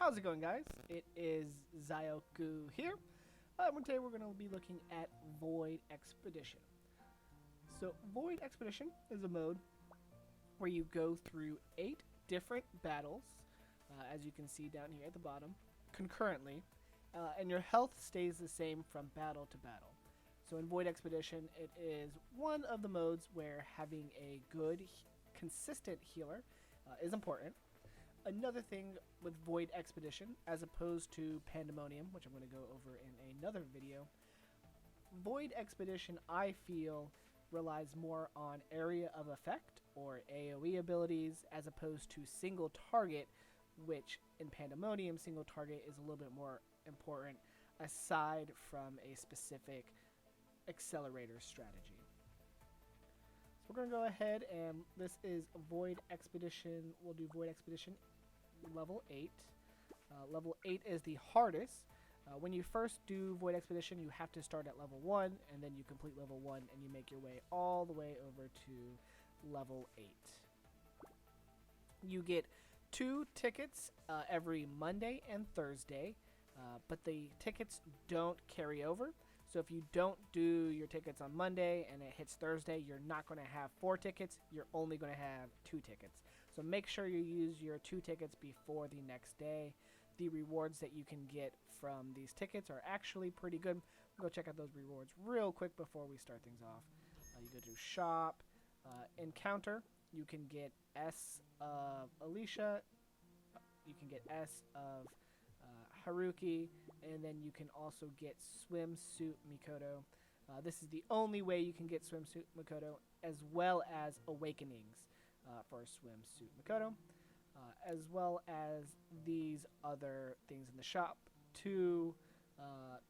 How's it going, guys? It is Zyoku here. Today we're going to be looking at Void Expedition. So Void Expedition is a mode where you go through 8 different battles, as you can see down here at the bottom, concurrently, and your health stays the same from battle to battle. So in Void Expedition, it is one of the modes where having a good, consistent healer is important. Another thing with Void Expedition, as opposed to Pandemonium, which I'm going to go over in another video, Void Expedition, I feel, relies more on area of effect, or AoE abilities, as opposed to single target, which in Pandemonium, single target is a little bit more important, aside from a specific accelerator strategy. So we're going to go ahead and this is Void Expedition. We'll do Void Expedition level 8. Level 8 is the hardest. When you first do Void Expedition, you have to start at level 1, and then you complete level 1, and you make your way all the way over to level 8. You get 2 tickets every Monday and Thursday, but the tickets don't carry over. So if you don't do your tickets on Monday and it hits Thursday, you're not going to have 4 tickets. You're only going to have 2 tickets. So make sure you use your 2 tickets before the next day. The rewards that you can get from these tickets are actually pretty good. We'll go check out those rewards real quick before we start things off. You go to Shop, Encounter. You can get S of Alicia. You can get S of Haruki, and then you can also get Swimsuit Mikoto. This is the only way you can get Swimsuit Mikoto, as well as Awakenings for Swimsuit Mikoto, as well as these other things in the shop. 2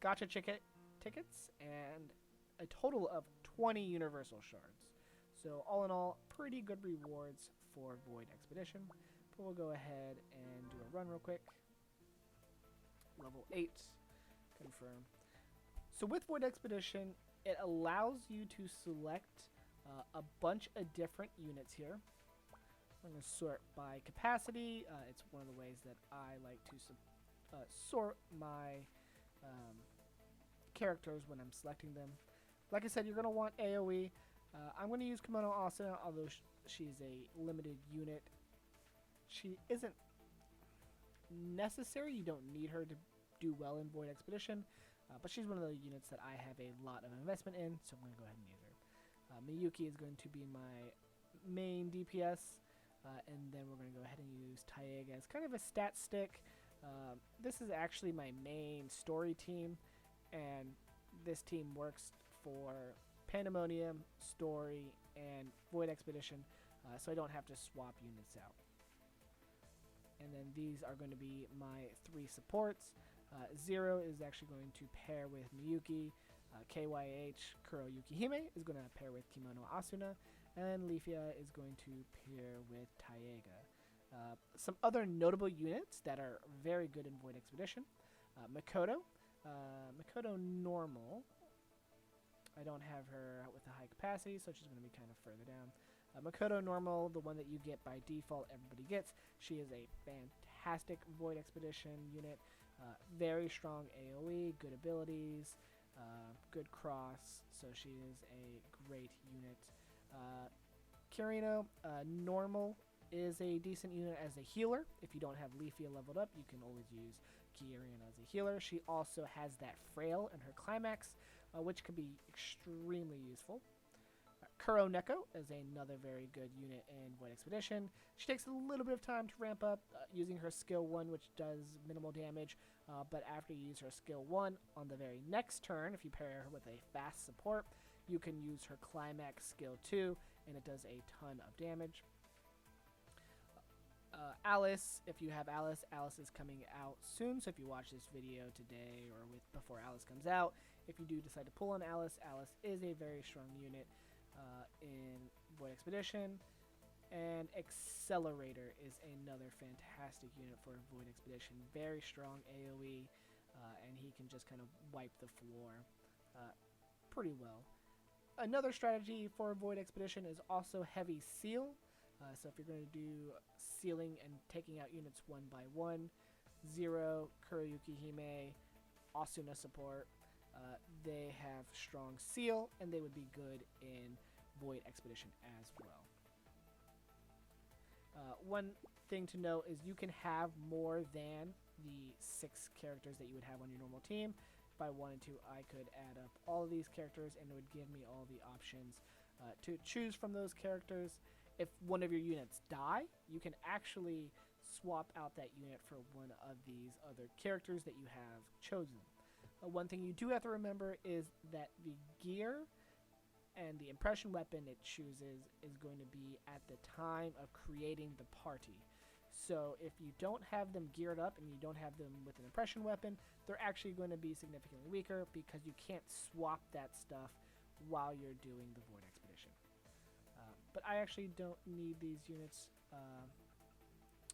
gacha tickets, and a total of 20 Universal Shards. So all in all, pretty good rewards for Void Expedition. But we'll go ahead and do a run real quick. Level 8, confirm. So with Void Expedition, it allows you to select a bunch of different units here. I'm going to sort by capacity. It's one of the ways that I like to sort my characters when I'm selecting them. Like I said, you're going to want AoE. I'm going to use Kimono Asuna, although she's a limited unit. She isn't necessary. You don't need her to do well in Void Expedition, but she's one of the units that I have a lot of investment in, so I'm going to go ahead and use her. Miyuki is going to be my main DPS, and then we're going to go ahead and use Taiga as kind of a stat stick. This is actually my main story team, and this team works for Pandemonium, Story, and Void Expedition, so I don't have to swap units out. And then these are going to be my 3 supports. Zero is actually going to pair with Miyuki. KYH, Kuro Yukihime, is going to pair with Kimono Asuna. And Leafia is going to pair with Taiga. Some other notable units that are very good in Void Expedition. Mikoto. Mikoto Normal. I don't have her with a high capacity, so she's going to be kind of further down. Mikoto Normal, the one that you get by default, everybody gets. She is a fantastic Void Expedition unit. Very strong AoE, good abilities, good cross, so she is a great unit. Kirino, Normal, is a decent unit as a healer. If you don't have Leafia leveled up, you can always use Kirino as a healer. She also has that Frail in her climax, which could be extremely useful. Kuro Neko is another very good unit in Void Expedition. She takes a little bit of time to ramp up using her skill 1, which does minimal damage, but after you use her skill 1, on the very next turn, if you pair her with a fast support, you can use her climax skill 2, and it does a ton of damage. Alice, if you have Alice, Alice is coming out soon, so if you watch this video today or before Alice comes out, if you do decide to pull on Alice, Alice is a very strong unit in Void Expedition. And Accelerator is another fantastic unit for Void Expedition. Very strong AoE, and he can just kind of wipe the floor pretty well. Another strategy for Void Expedition is also Heavy Seal. So if you're going to do sealing and taking out units one by one, Zero, Kuroyuki Hime, Asuna support. They have strong seal, and they would be good in Void Expedition as well. One thing to note is you can have more than the 6 characters that you would have on your normal team. If I wanted to, I could add up all of these characters, and it would give me all the options to choose from those characters. If one of your units die, you can actually swap out that unit for one of these other characters that you have chosen. One thing you do have to remember is that the gear and the impression weapon it chooses is going to be at the time of creating the party. So if you don't have them geared up and you don't have them with an impression weapon, they're actually going to be significantly weaker because you can't swap that stuff while you're doing the Void Expedition. But I actually don't need these units,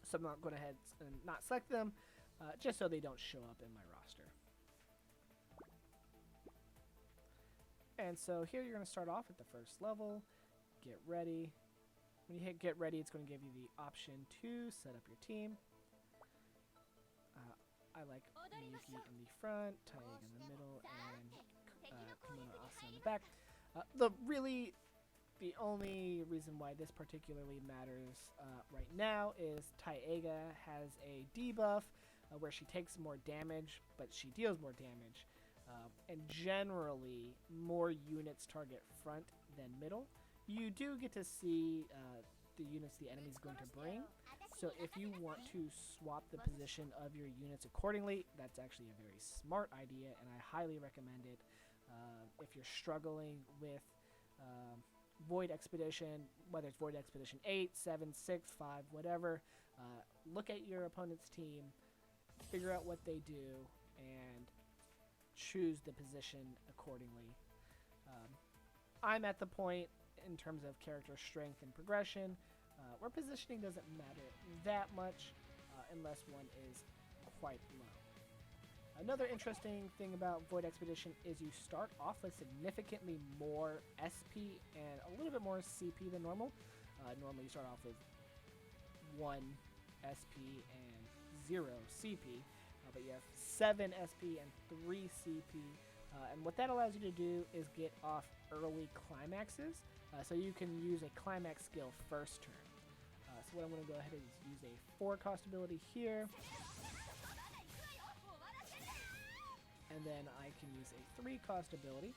so I'm not going to head and not select them, just so they don't show up in my roster. And so here you're going to start off at the first level, get ready. When you hit get ready, it's going to give you the option to set up your team. I like Miyuki in the front, Taiga in the middle, and Kimono Asa in the back. The only reason why this particularly matters right now is Taiga has a debuff where she takes more damage, but she deals more damage. And generally, more units target front than middle. You do get to see the units the enemy is going to bring. So if you want to swap the position of your units accordingly, that's actually a very smart idea, and I highly recommend it. If you're struggling with Void Expedition, whether it's Void Expedition 8, 7, 6, 5, whatever, look at your opponent's team, figure out what they do, and choose the position accordingly. I'm at the point in terms of character strength and progression where positioning doesn't matter that much unless one is quite low. Another interesting thing about Void Expedition is you start off with significantly more SP and a little bit more CP than normal. Normally you start off with 1 SP and 0 CP, but you have 7 SP and 3 CP. And what that allows you to do is get off early climaxes, so you can use a climax skill first turn. So what I'm going to go ahead and use a 4 cost ability here. And then I can use a 3 cost ability.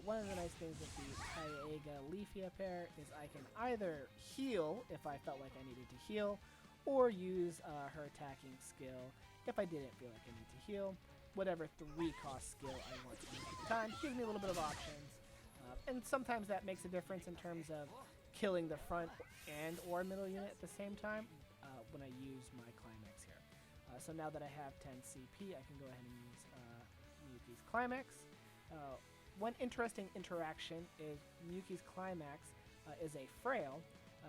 One of the nice things with the Taiga Leafia pair is I can either heal if I felt like I needed to heal, or use her attacking skill if I didn't feel like I need to heal. Whatever 3 cost skill I want to use at the time gives me a little bit of options. And sometimes that makes a difference in terms of killing the front and or middle unit at the same time when I use my climax here. So now that I have 10 CP, I can go ahead and use Miyuki's climax. One interesting interaction is Miyuki's climax is a frail,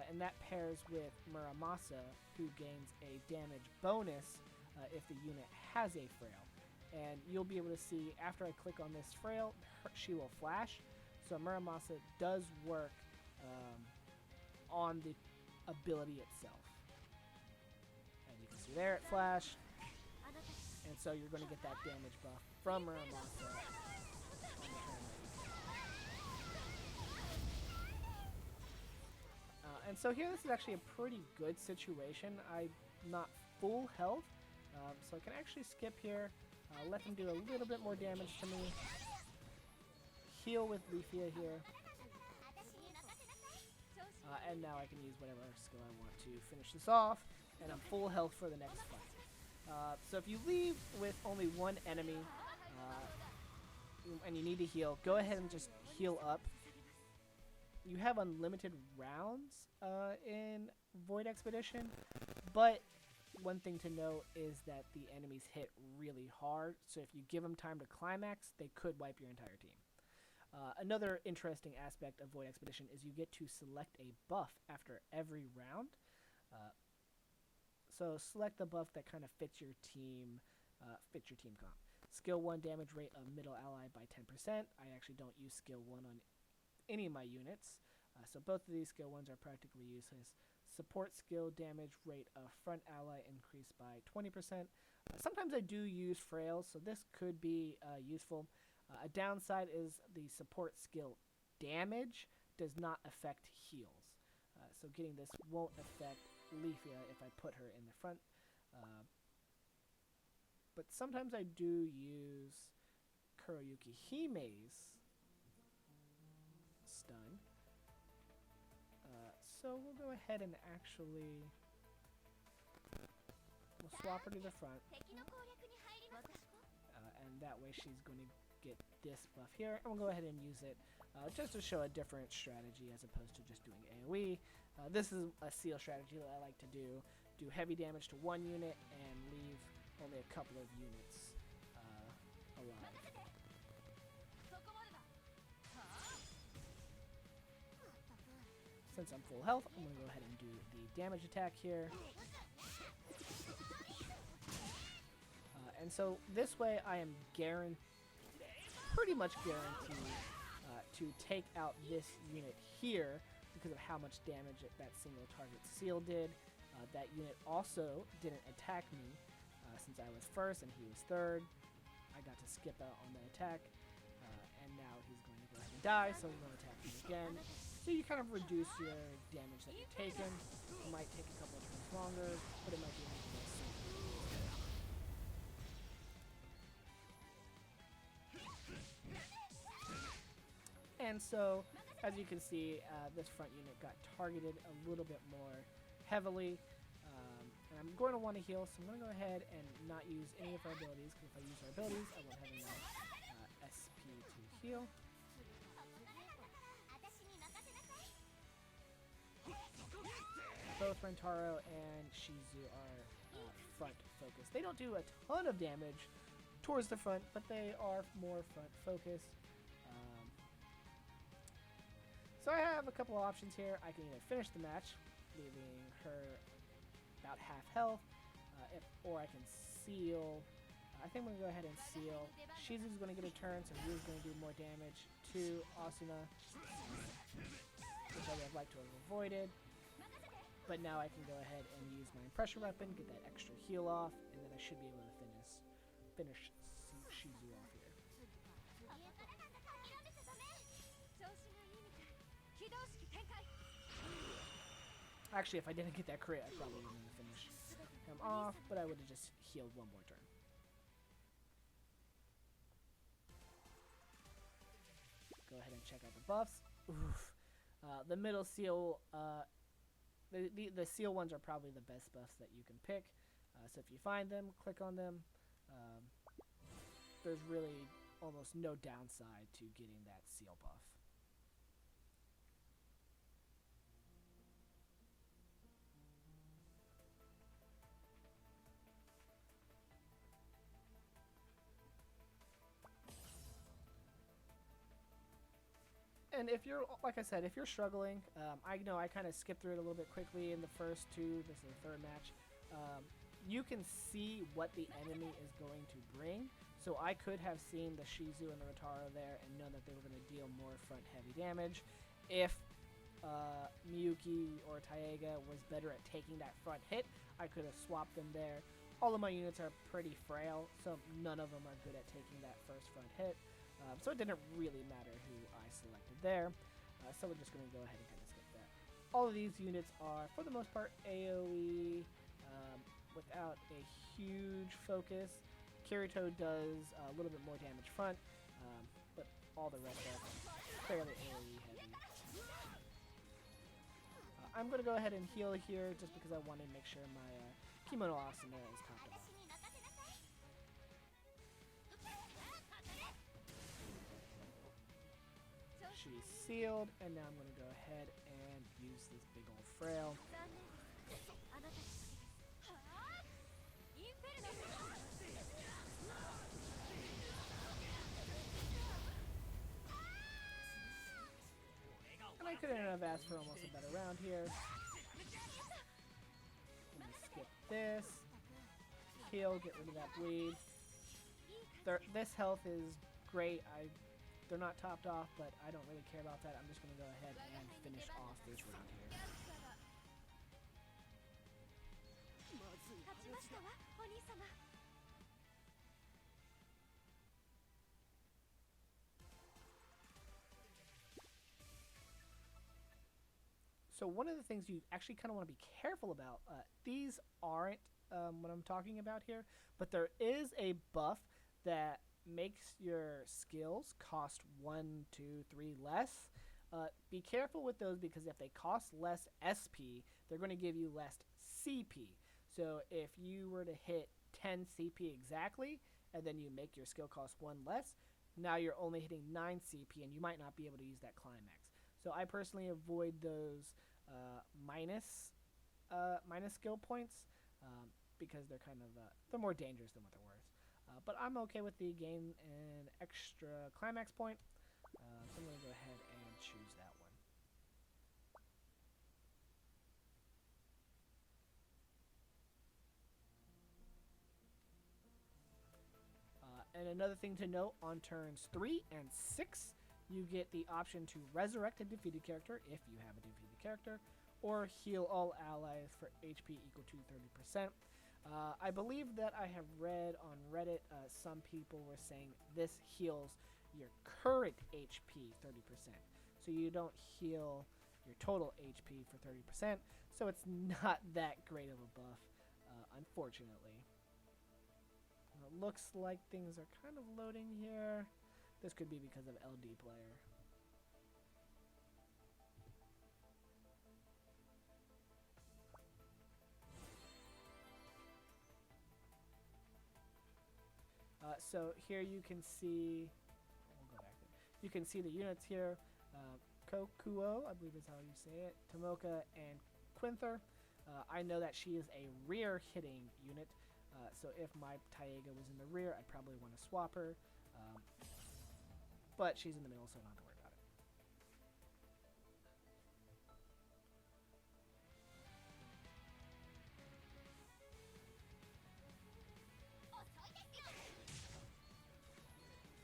and that pairs with Muramasa, who gains a damage bonus if the unit has a frail. And you'll be able to see after I click on this frail, she will flash. So Muramasa does work on the ability itself. And you can see there it flashed. And so you're going to get that damage buff from Muramasa. And so here this is actually a pretty good situation. I'm not full health, so I can actually skip here, let him do a little bit more damage to me, heal with Leafia here, and now I can use whatever skill I want to finish this off, and I'm full health for the next fight. So if you leave with only one enemy, and you need to heal, go ahead and just heal up. You have unlimited rounds in Void Expedition, but one thing to note is that the enemies hit really hard, so if you give them time to climax, they could wipe your entire team. Another interesting aspect of Void Expedition is you get to select a buff after every round. So select the buff that kind of fits your team comp. Skill 1 damage rate of middle ally by 10%. I actually don't use skill 1 on any of my units, so both of these skill 1s are practically useless. support skill damage rate of front ally increased by 20%. Sometimes I do use frails, so this could be useful. A downside is the support skill damage does not affect heals. So getting this won't affect Leafia if I put her in the front. But sometimes I do use Kuroyuki Hime's stun. So we'll go ahead and actually we'll swap her to the front, and that way she's going to get this buff here, and we'll go ahead and use it just to show a different strategy as opposed to just doing AoE. This is a seal strategy that I like to do heavy damage to one unit and leave only a couple of units alive. Since I'm full health, I'm going to go ahead and do the damage attack here. And so this way I am pretty much guaranteed to take out this unit here because of how much damage that single target seal did. That unit also didn't attack me since I was first and he was third. I got to skip out on the attack, and now he's going to go ahead and die, so I'm going to attack him again. So you kind of reduce your damage that you've taken. It might take a couple of turns longer, but it might be anything else soon. And so, as you can see, this front unit got targeted a little bit more heavily. And I'm going to want to heal, so I'm going to go ahead and not use any of our abilities, because if I use our abilities, I won't have enough SP to heal. Both Rentaro and Shizu are front focused. They don't do a ton of damage towards the front, but they are more front focused. So I have a couple of options here. I can either finish the match, leaving her about half health, or I can seal. I think I'm going to go ahead and seal. Shizu's going to get a turn, so he is going to do more damage to Asuna, which I would have liked to have avoided. But now I can go ahead and use my pressure weapon, get that extra heal off, and then I should be able to finish Shizu off here. Actually, if I didn't get that crit, I probably wouldn't have finished him off, but I would have just healed one more turn. Go ahead and check out the buffs. Oof. The middle seal, the seal ones are probably the best buffs that you can pick. So if you find them, click on them. There's really almost no downside to getting that seal buff. And if you're, like I said, if you're struggling, I know I kind of skipped through it a little bit quickly in the first two. This is the third match. You can see what the enemy is going to bring. So I could have seen the Shizu and the Rentaro there and known that they were going to deal more front heavy damage. If Miyuki or Taiga was better at taking that front hit, I could have swapped them there. All of my units are pretty frail, so none of them are good at taking that first front hit. So it didn't really matter who I selected there. So we're just going to go ahead and kind of skip that. All of these units are, for the most part, AoE without a huge focus. Kirito does a little bit more damage front, but all the rest are fairly AoE heavy. I'm going to go ahead and heal here just because I want to make sure my Kimono Asuna is topped off. She's sealed, and now I'm going to go ahead and use this big old frail. And I couldn't have asked for almost a better round here. Let me skip this. Heal, get rid of that bleed. This health is great. They're not topped off, but I don't really care about that. I'm just going to go ahead and finish off this round here. So one of the things you actually kind of want to be careful about, these aren't what I'm talking about here, but there is a buff that makes your skills cost 1, 2, 3 less. Be careful with those because if they cost less SP, they're going to give you less CP. So if you were to hit 10 CP exactly, and then you make your skill cost 1 less, now you're only hitting 9 CP, and you might not be able to use that climax. So I personally avoid those minus skill points because they're kind of they're more dangerous than what they're worth. But I'm okay with the gain an extra climax point, so I'm going to go ahead and choose that one. And another thing to note, on turns 3 and 6, you get the option to resurrect a defeated character if you have a defeated character, or heal all allies for HP equal to 30%. I believe that I have read on Reddit some people were saying this heals your current HP 30%. So you don't heal your total HP for 30%, so it's not that great of a buff, unfortunately. It looks like things are kind of loading here. This could be because of LD player. So here you can see, we'll go back there. You can see the units here. Kokuo, I believe is how you say it, Tomoka, and Quinther. I know that she is a rear hitting unit, so if my Taiga was in the rear, I'd probably want to swap her. But she's in the middle, so I don't have to worry about it.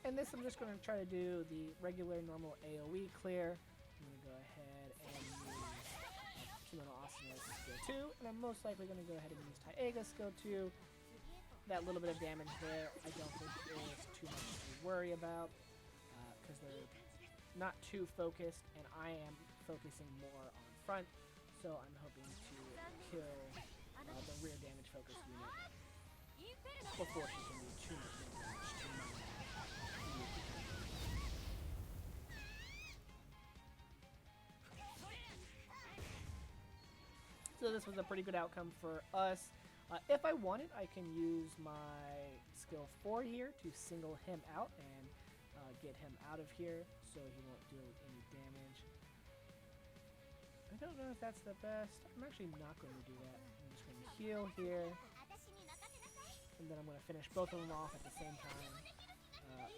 And this, I'm just going to try to do the regular, normal AoE clear. I'm going to go ahead and use Kimono Asuna skill 2, and I'm most likely going to go ahead and use Taiga skill 2. That little bit of damage there, I don't think is too much to worry about, because they're not too focused, and I am focusing more on front, so I'm hoping to kill the rear damage focus unit before she can do too much damage to my unit. So this was a pretty good outcome for us. If I wanted, I can use my skill 4 here to single him out and get him out of here so he won't do any damage. I don't know if that's the best. I'm actually not going to do that. I'm just going to heal here. And then I'm going to finish both of them off at the same time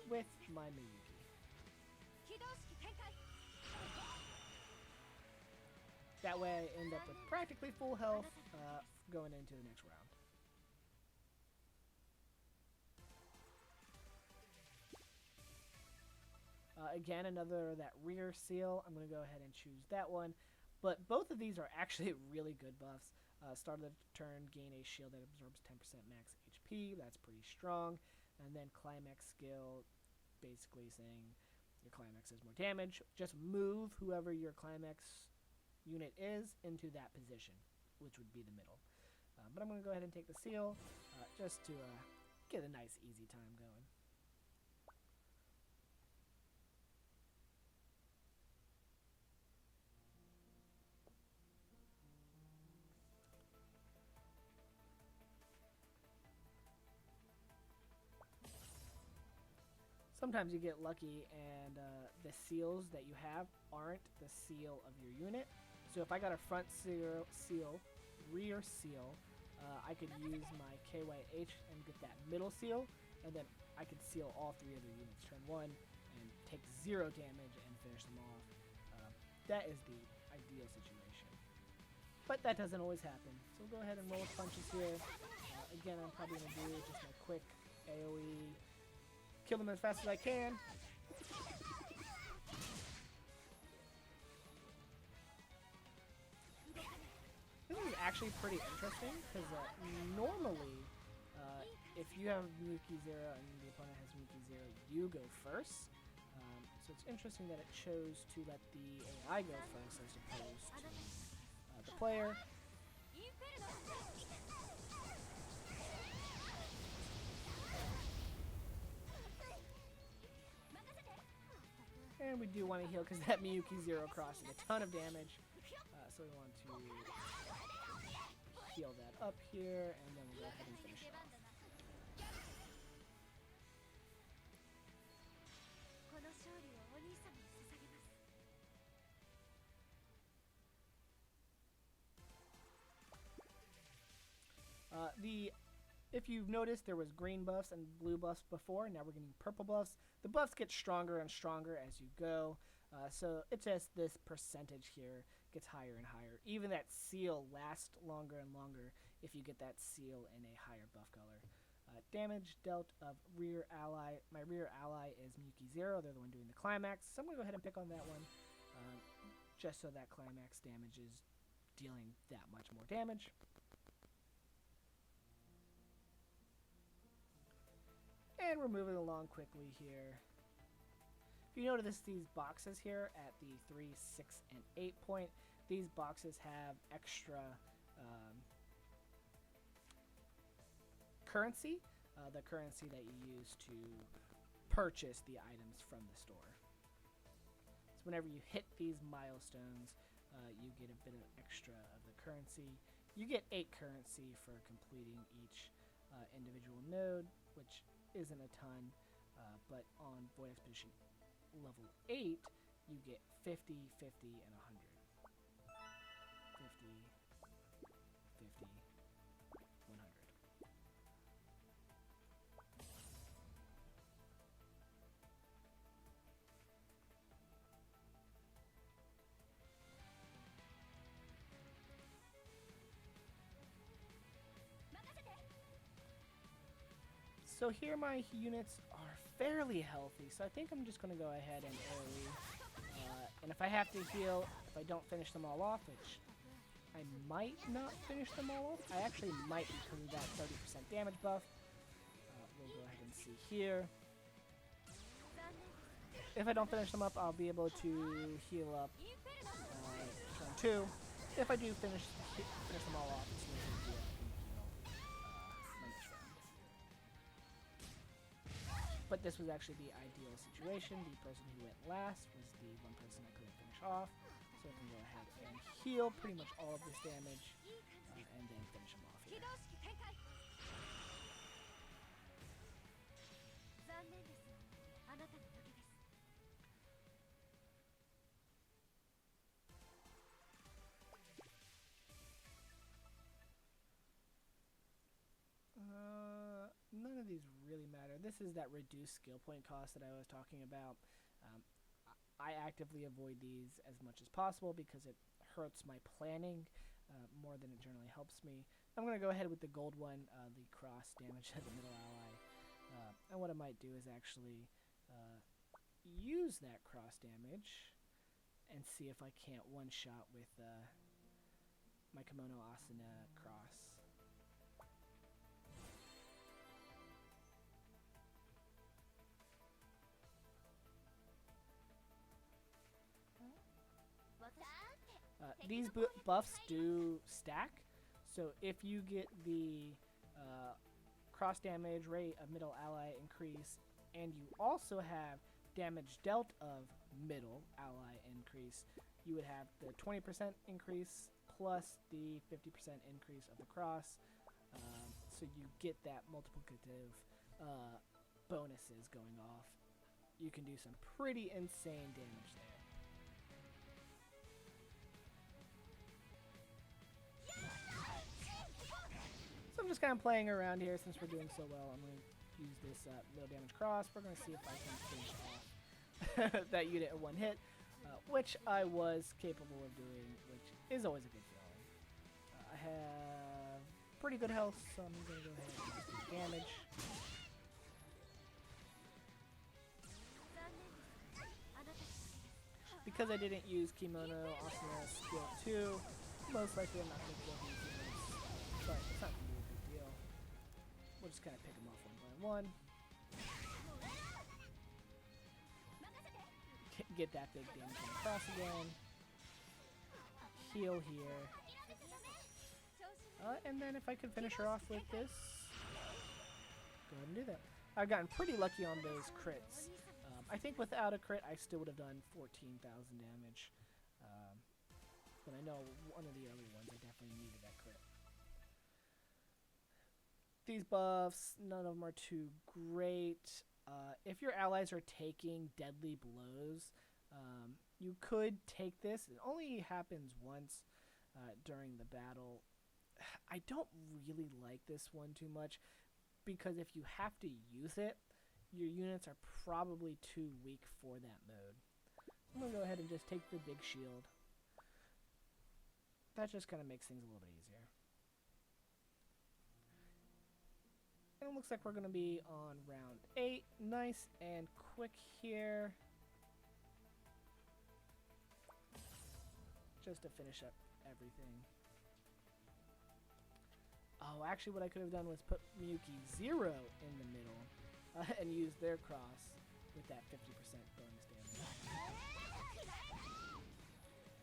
with my Miyuki. That way I end up with practically full health going into the next round. Again, another that rear seal. I'm going to go ahead and choose that one. But both of these are actually really good buffs. Start of the turn, gain a shield that absorbs 10% max HP. That's pretty strong. And then climax skill, basically saying your climax does more damage. Just move whoever your climax unit is into that position, which would be the middle. But I'm going to go ahead and take the seal just to get a nice easy time going. Sometimes you get lucky and the seals that you have aren't the seal of your unit. So if I got a front seal, rear seal, I could use my KYH and get that middle seal, and then I could seal all 3 of their units turn 1 and take 0 damage and finish them off. That is the ideal situation. But that doesn't always happen. So we'll go ahead and roll with punches here. Again, I'm probably going to do just my quick AoE. Kill them as fast as I can. This is actually pretty interesting because normally, if you have Miyuki 0 and the opponent has Miyuki 0, you go first. So it's interesting that it chose to let the AI go first as opposed to the player. And we do want to heal because that Miyuki 0 cross did a ton of damage. So we want to heal that up here, and then we'll go ahead and finish it off. If you've noticed, there was green buffs and blue buffs before. Now we're getting purple buffs. The buffs get stronger and stronger as you go. So it's just this percentage here gets higher and higher. Even that seal lasts longer and longer if you get that seal in a higher buff color. Damage dealt of rear ally. My rear ally is Miyuki 0. They're the one doing the climax. So I'm going to go ahead and pick on that one. Just so that climax damage is dealing that much more damage. And we're moving along quickly here. If you notice these boxes here at the 3, 6, and 8 point, these boxes have extra currency, the currency that you use to purchase the items from the store. So whenever you hit these milestones, you get a bit of extra of the currency. You get 8 currency for completing each individual node, which isn't a ton, but on Void Expedition level 8, you get 50, 50, and 100. 50, 50, 100. So here my units are fairly healthy, so I think I'm just going to go ahead and AoE. And if I have to heal, if I don't finish them all off, which I might not finish them all off, I actually might because of that 30% damage buff. We'll go ahead and see here. If I don't finish them up, I'll be able to heal up turn 2. If I do finish them all off, it's going to be my next round. But this was actually the ideal situation. The person who went last was the one person I couldn't finish off. So I can go ahead and heal pretty much all of this damage and then finish him off here. None of these really matter. This is that reduced skill point cost that I was talking about. I actively avoid these as much as possible because it hurts my planning more than it generally helps me. I'm going to go ahead with the gold one, the cross damage to the middle ally. And what I might do is actually use that cross damage and see if I can't one-shot with my Kimono Asuna cross. These buffs do stack, so if you get the cross damage rate of middle ally increase, and you also have damage dealt of middle ally increase, you would have the 20% increase plus the 50% increase of the cross, so you get that multiplicative bonuses going off. You can do some pretty insane damage there. So I'm just kind of playing around here since we're doing so well. I'm going to use this low damage cross. We're going to see if I can finish off that unit in one hit, which I was capable of doing, which is always a good feeling. I have pretty good health, so I'm going to go ahead and just do damage. Because I didn't use Kimono Asuna skill 2, most likely I'm not going to be able to use but it's not going to be a big deal. We'll just kind of pick them off one by one. Get that big damage on the cross again. Heal here. And then if I could finish her off with this, go ahead and do that. I've gotten pretty lucky on those crits. I think without a crit, I still would have done 14,000 damage. But I know one of the early ones, I definitely needed that crit. These buffs, none of them are too great. If your allies are taking deadly blows, you could take this. It only happens once during the battle. I don't really like this one too much, because if you have to use it, your units are probably too weak for that mode. I'm going to go ahead and just take the big shield. That just kind of makes things a little bit easier. And it looks like we're going to be on round 8. Nice and quick here. Just to finish up everything. Oh, actually what I could have done was put Miyuki 0 in the middle and use their cross with that 50% bonus damage.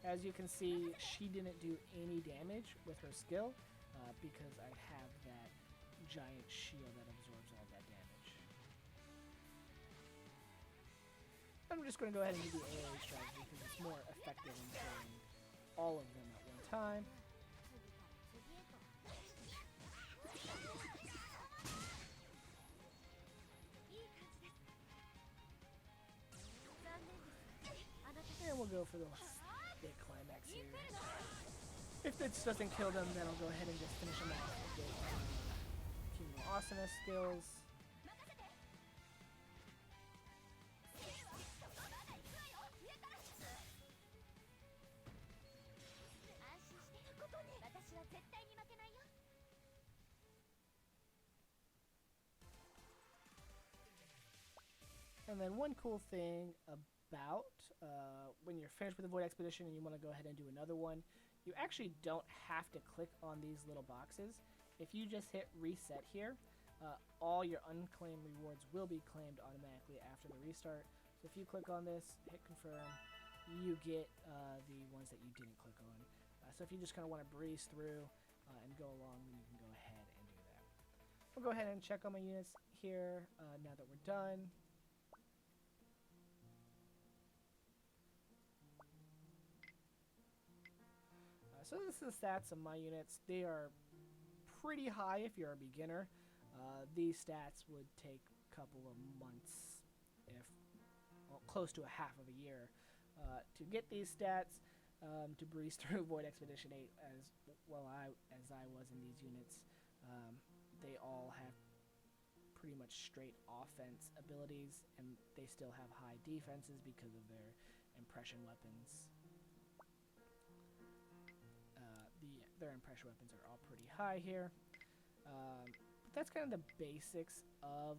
As you can see, she didn't do any damage with her skill because I have that giant shield that absorbs all that damage. I'm just going to go ahead and do the AoE strategy because it's more effective in killing all of them at one time. And we'll go for the big climax here. If this doesn't kill them, then I'll go ahead and just finish them off with Kimo Asana skills. And then one cool thing about when you're finished with the Void Expedition and you want to go ahead and do another one, you actually don't have to click on these little boxes. If you just hit reset here, all your unclaimed rewards will be claimed automatically after the restart. So if you click on this, hit confirm, you get the ones that you didn't click on. So if you just kind of want to breeze through and go along, then you can go ahead and do that. We'll go ahead and check on my units here now that we're done. So this is the stats of my units. They are pretty high if you're a beginner. These stats would take a couple of months, if well, close to a half of a year, to get these stats, to breeze through Void Expedition 8 as well as I was in these units. They all have pretty much straight offense abilities, and they still have high defenses because of their impression weapons. Their impression weapons are all pretty high here. But that's kind of the basics of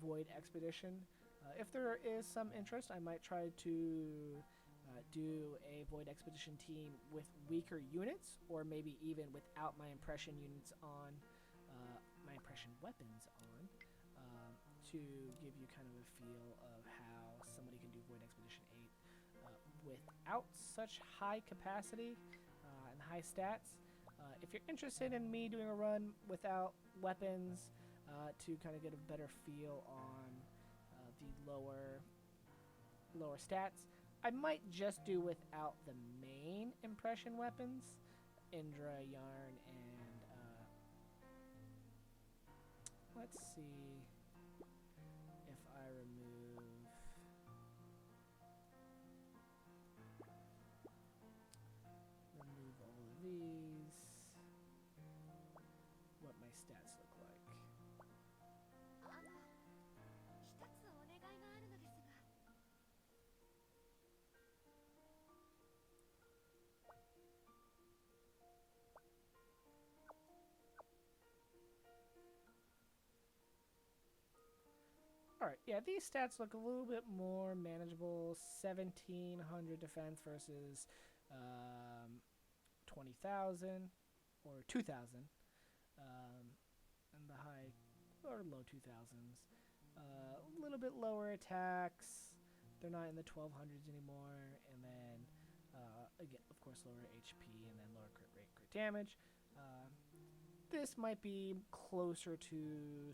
Void Expedition. If there is some interest, I might try to do a Void Expedition team with weaker units, or maybe even without my impression units on, my impression weapons on, to give you kind of a feel of how somebody can do Void Expedition 8 without such high capacity and high stats. If you're interested in me doing a run without weapons to kind of get a better feel on the lower stats, I might just do without the main impression weapons, Indra, Yarn, and let's see if I remove all of these, what my stats look like. Alright, yeah, these stats look a little bit more manageable. 1,700 defense versus 20,000 or 2,000. and the high or low 2000s. A little bit lower attacks. They're not in the 1200s anymore. And then, again, of course, lower HP and then lower crit rate, crit damage. This might be closer to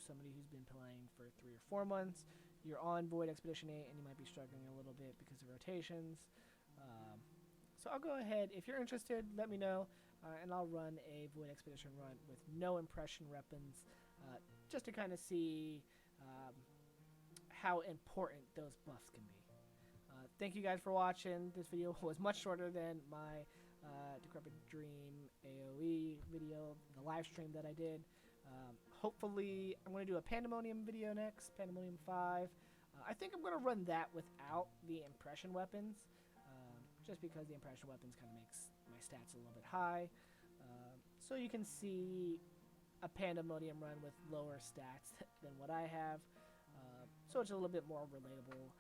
somebody who's been playing for 3 or 4 months. You're on Void Expedition 8 and you might be struggling a little bit because of rotations. So I'll go ahead. If you're interested, let me know. And I'll run a Void Expedition run with no impression weapons, just to kind of see how important those buffs can be. Thank you guys for watching. This video was much shorter than my Decrepit Dream AoE video, the live stream that I did. Hopefully, I'm going to do a Pandemonium video next, Pandemonium 5. I think I'm going to run that without the impression weapons, just because the impression weapons kind of makes my stats a little bit high. So you can see a Pandemonium run with lower stats than what I have. So it's a little bit more relatable.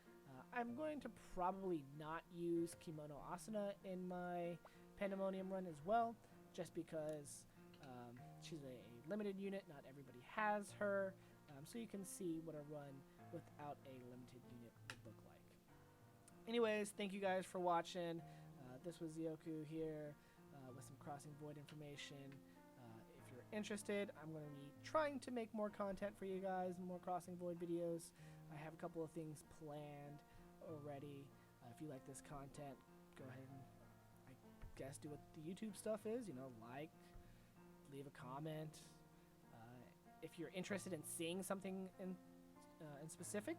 I'm going to probably not use Kimono Asuna in my Pandemonium run as well, just because she's a limited unit. Not everybody has her, so you can see what a run without a limited unit would look like. Anyways, thank you guys for watching. This was Zioku here with some Crossing Void information. If you're interested, I'm going to be trying to make more content for you guys, more Crossing Void videos. I have a couple of things planned already. If you like this content, go ahead and, I guess, do what the YouTube stuff is. Like, leave a comment. If you're interested in seeing something in specific,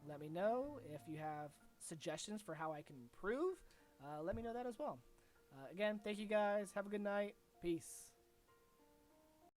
let me know. If you have suggestions for how I can improve, let me know that as well. Again, thank you guys. Have a good night. Peace.